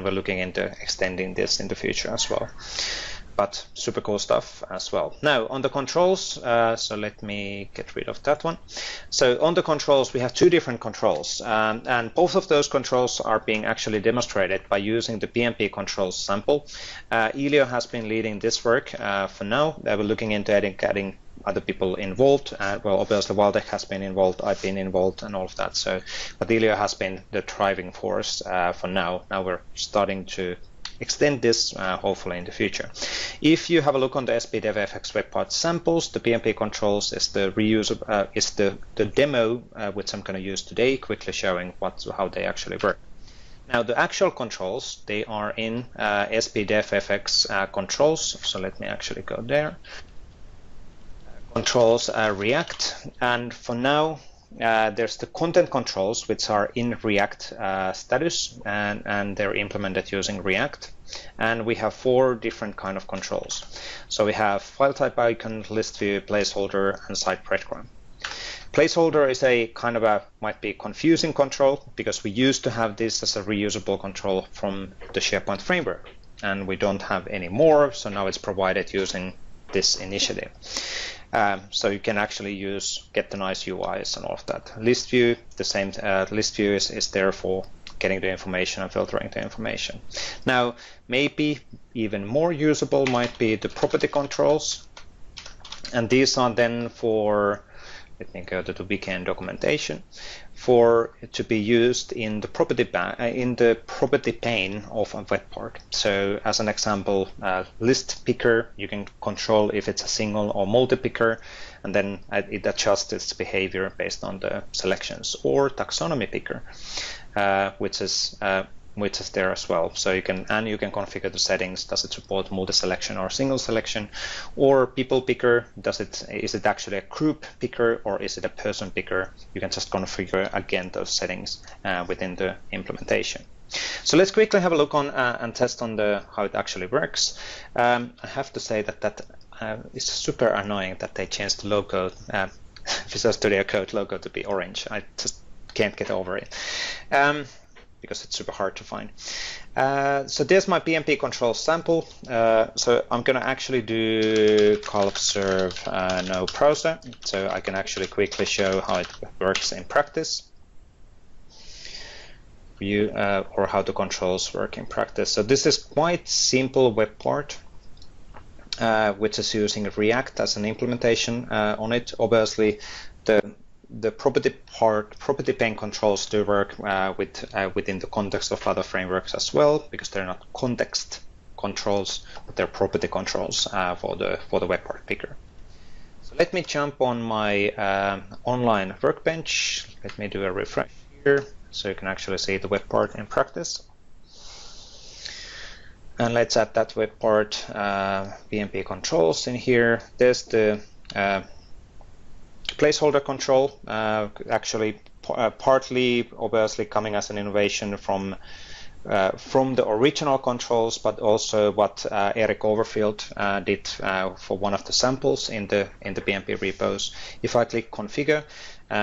we're looking into extending this in the future as well. but super cool stuff as well. Now on the controls, so let me get rid of that one. So on the controls, we have two different controls, and both of those controls are being actually demonstrated by using the PnP controls sample. Elio has been leading this work for now. We're looking into adding other people involved. Well, obviously Waldek has been involved, I've been involved, and all of that. So, but Elio has been the driving force for now. Now we're starting to extend this hopefully in the future. If you have a look on the SPDevFX web part samples, the PnP controls is the reusable is the demo which I'm going to use today, quickly showing how they actually work. Now the actual controls, they are in SPDevFX controls. So let me actually go there. Controls React, and for now there's the content controls which are in React status, and they're implemented using React, and we have 4 different kind of controls. So we have file type icon, list view, placeholder, and site breadcrumb. Placeholder is a kind of might be confusing control, because we used to have this as a reusable control from the SharePoint framework, and we don't have any more, so now it's provided using this initiative. So you can actually get the nice UIs and all of that. List view, the same. List view is there for getting the information and filtering the information. Now, maybe even more usable might be the property controls, and these are then for, let me go to the weekend documentation, to be used in the property pane of a web part. So as an example, list picker, you can control if it's a single or multi-picker, and then it adjusts its behavior based on the selections. Or taxonomy picker, which is there as well. So you can configure the settings. Does it support multi-selection or single selection? Or people picker, is it actually a group picker or is it a person picker? You can just configure again those settings within the implementation. So let's quickly have a look on and test on how it actually works. I have to say that is super annoying that they changed the logo, Visual Studio Code logo, to be orange. I just can't get over it. Because it's super hard to find. So there's my PnP control sample. So I'm going to actually do call observe no browser, so I can actually quickly show how it works in practice. Or how the controls work in practice. So this is quite simple web part, which is using React as an implementation on it. Obviously, the property pane controls do work within the context of other frameworks as well, because they're not context controls, but they're property controls for the web part picker. So let me jump on my online workbench. Let me do a refresh here, so you can actually see the web part in practice. And let's add that web part PnP controls in here. There's the placeholder control, actually partly obviously coming as an innovation from the original controls, but also what Eric Overfield did for one of the samples in the PnP repos. If I click configure,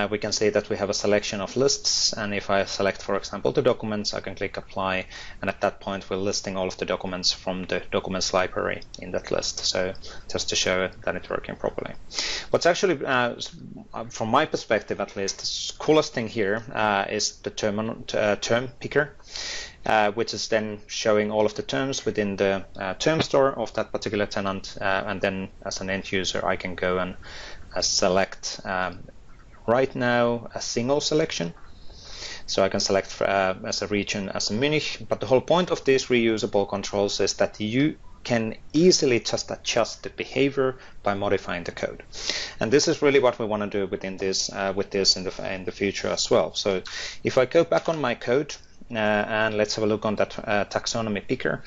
we can see that we have a selection of lists, and if I select, for example, the documents, I can click apply, and at that point we're listing all of the documents from the documents library in that list. So just to show that it's working properly. What's actually, from my perspective at least, the coolest thing here is the term picker, which is then showing all of the terms within the term store of that particular tenant, and then as an end user I can go and select right now a single selection. So I can select as a region as a Munich, but the whole point of these reusable controls is that you can easily just adjust the behavior by modifying the code. And this is really what we want to do within this with this in the future as well. So if I go back on my code and let's have a look on that taxonomy picker.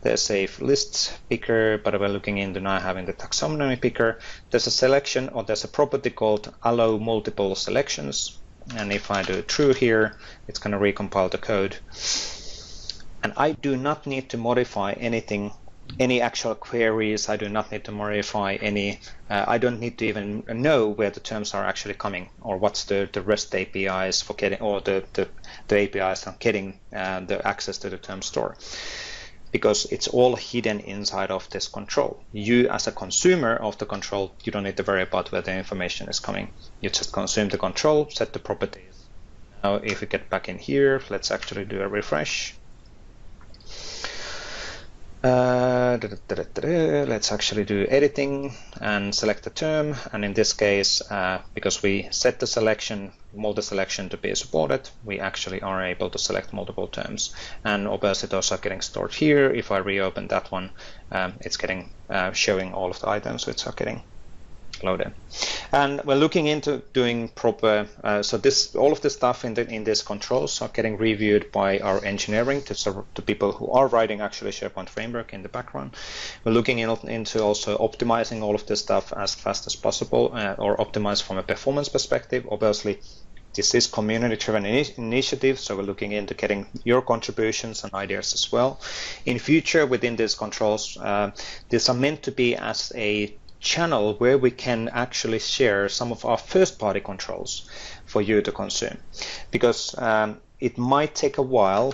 There's a list picker, but we're looking into now having the taxonomy picker. There's a selection, or there's a property called allow multiple selections. And if I do true here, it's going to recompile the code. And I do not need to modify anything, any actual queries. I do not need to modify any, I don't need to even know where the terms are actually coming, or what's the REST APIs for getting, or the APIs for getting the access to the term store. because it's all hidden inside of this control. You as a consumer of the control, you don't need to worry about where the information is coming. You just consume the control, set the properties. Now if we get back in here, let's actually do a refresh. Let's actually do editing and select the term, and in this case, because we set the selection, multi-selection to be supported, we actually are able to select multiple terms, and obviously those are getting stored here. If I reopen that one, it's getting showing all of the items which are getting loaded. And we're looking into doing proper, so this, all of the stuff in this controls are getting reviewed by our engineering, to people who are writing actually SharePoint framework in the background. We're looking into also optimizing all of this stuff as fast as possible, or optimize from a performance perspective. Obviously, this is community-driven initiative, so we're looking into getting your contributions and ideas as well. In future, within these controls, these are meant to be as a channel where we can actually share some of our first-party controls for you to consume, because it might take a while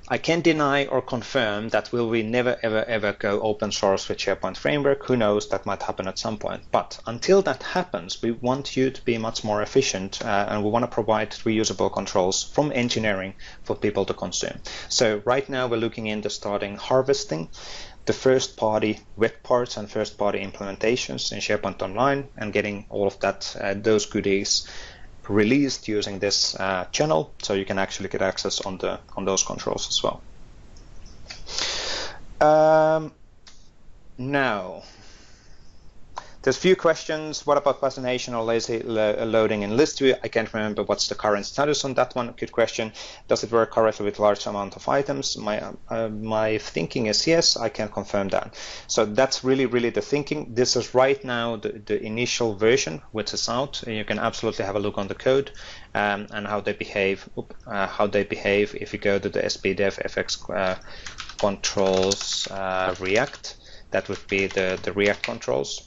I can't deny or confirm that will we never ever go open source with SharePoint framework. Who knows, that might happen at some point. But until that happens, we want you to be much more efficient, and we want to provide reusable controls from engineering for people to consume. So right now we're looking into starting harvesting the first party web parts and first party implementations in SharePoint Online, and getting all of that those goodies released using this channel, so you can actually get access on those controls as well. Now, there's a few questions. What about pagination or lazy loading in list view? I can't remember what's the current status on that one. Good question. Does it work correctly with large amount of items? My thinking is yes. I can confirm that. So that's really the thinking. This is right now the initial version which is out. You can absolutely have a look on the code and how they behave. If you go to the SPDEF FX controls React, that would be the React controls.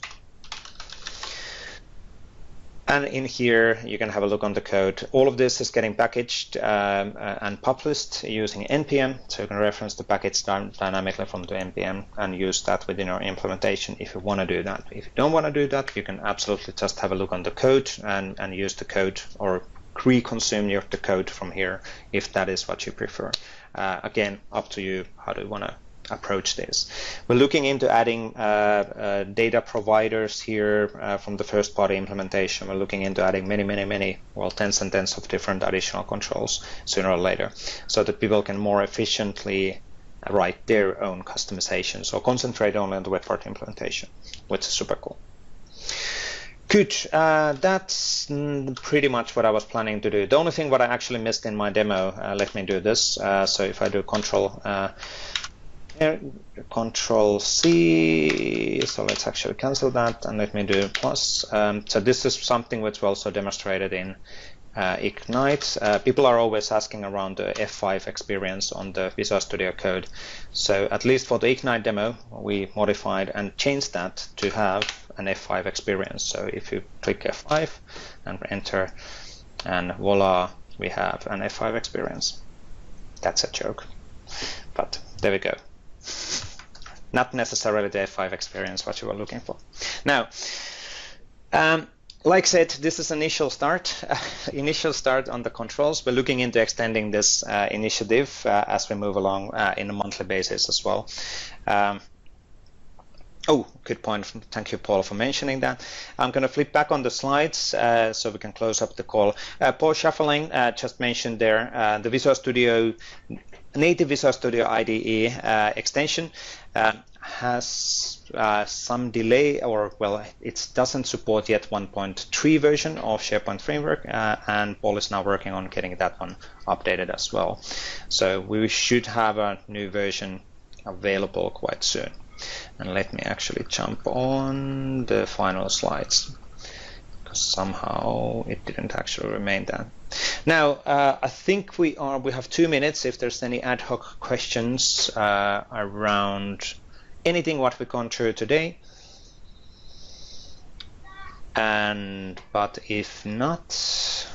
And in here, you can have a look on the code. All of this is getting packaged and published using NPM, so you can reference the package dynamically from the NPM and use that within your implementation if you want to do that. If you don't want to do that, you can absolutely just have a look on the code and use the code, or re-consume the code from here if that is what you prefer. Again, up to you how do you want to approach this. We're looking into adding data providers here from the first party implementation. We're looking into adding many, well, tens and tens of different additional controls sooner or later, so that people can more efficiently write their own customizations or concentrate only on the web part implementation, which is super cool. Good, that's pretty much what I was planning to do. The only thing what I actually missed in my demo, let me do this. So if I do Control C, so let's actually cancel that and let me do plus. So this is something which we also demonstrated in Ignite. People are always asking around the F5 experience on the Visual Studio Code. So at least for the Ignite demo, we modified and changed that to have an F5 experience. So if you click F5 and enter, and voila, we have an F5 experience. That's a joke, but there we go. Not necessarily the F5 experience what you were looking for. Now, like I said, this is initial start on the controls. We're looking into extending this initiative as we move along in a monthly basis as well. Oh, good point. Thank you, Paul, for mentioning that. I'm going to flip back on the slides so we can close up the call. Paul Shuffling just mentioned there the Visual Studio, native Visual Studio IDE extension has some delay, or well, it doesn't support yet 1.3 version of SharePoint Framework, and Paul is now working on getting that one updated as well. So we should have a new version available quite soon. And let me actually jump on the final slides, because somehow it didn't actually remain that. Now, I think we have 2 minutes if there's any ad hoc questions around anything what we've gone through today. But if not,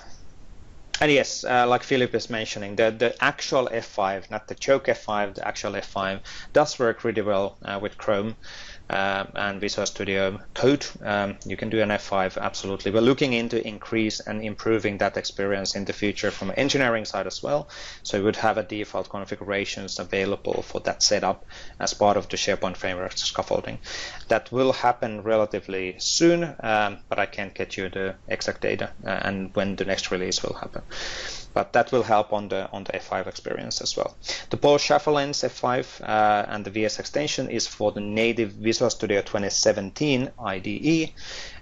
And yes, like Philip is mentioning, the actual F5, not the joke F5, the actual F5 does work really well with Chrome and Visual Studio Code. You can do an F5, absolutely. We're looking into increase and improving that experience in the future from an engineering side as well. So we would have a default configurations available for that setup as part of the SharePoint framework scaffolding. That will happen relatively soon, but I can't get you the exact data and when the next release will happen. But that will help on the F5 experience as well. The Paul Schafferlens F5 and the VS extension is for the native Visual Studio 2017 IDE,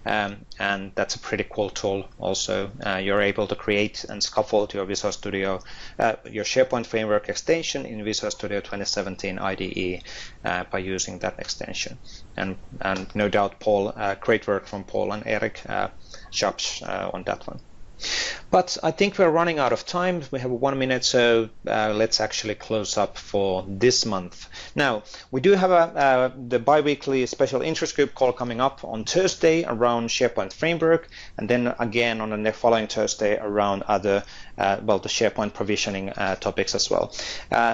and that's a pretty cool tool. Also, you're able to create and scaffold your Visual Studio, your SharePoint framework extension in Visual Studio 2017 IDE by using that extension. And no doubt, Paul, great work from Paul and Eric Schaps on that one. But I think we're running out of time. We have 1 minute, so let's actually close up for this month. Now, we do have the bi-weekly special interest group call coming up on Thursday around SharePoint Framework, and then again on the following Thursday around other, the SharePoint provisioning topics as well.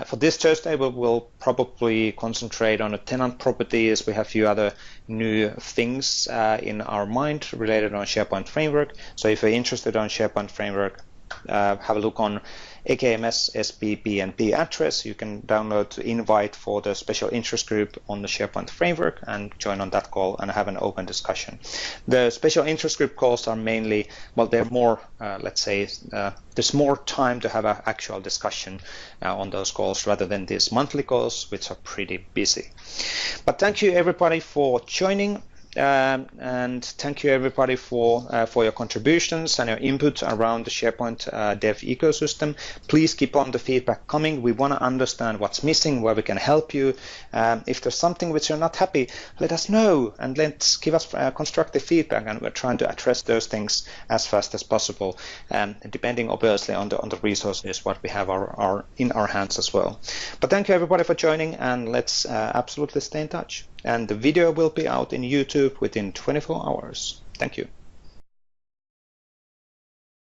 For this Thursday, we will probably concentrate on the tenant properties. We have a few other new things in our mind related on SharePoint Framework. So if you're interested on SharePoint Framework, have a look on AKMS SP PnP address. You can download the invite for the special interest group on the SharePoint Framework and join on that call and have an open discussion. The special interest group calls are mainly, well, they're more, let's say, there's more time to have an actual discussion on those calls rather than these monthly calls, which are pretty busy. But thank you everybody for joining. And thank you everybody for your contributions and your input around the SharePoint dev ecosystem. Please keep on the feedback coming. We want to understand what's missing, where we can help you. If there's something which you're not happy, let us know and let's give us constructive feedback, and we're trying to address those things as fast as possible, depending obviously on the resources what we have in our hands as well. But thank you everybody for joining, and let's absolutely stay in touch. And the video will be out in YouTube within 24 hours. Thank you.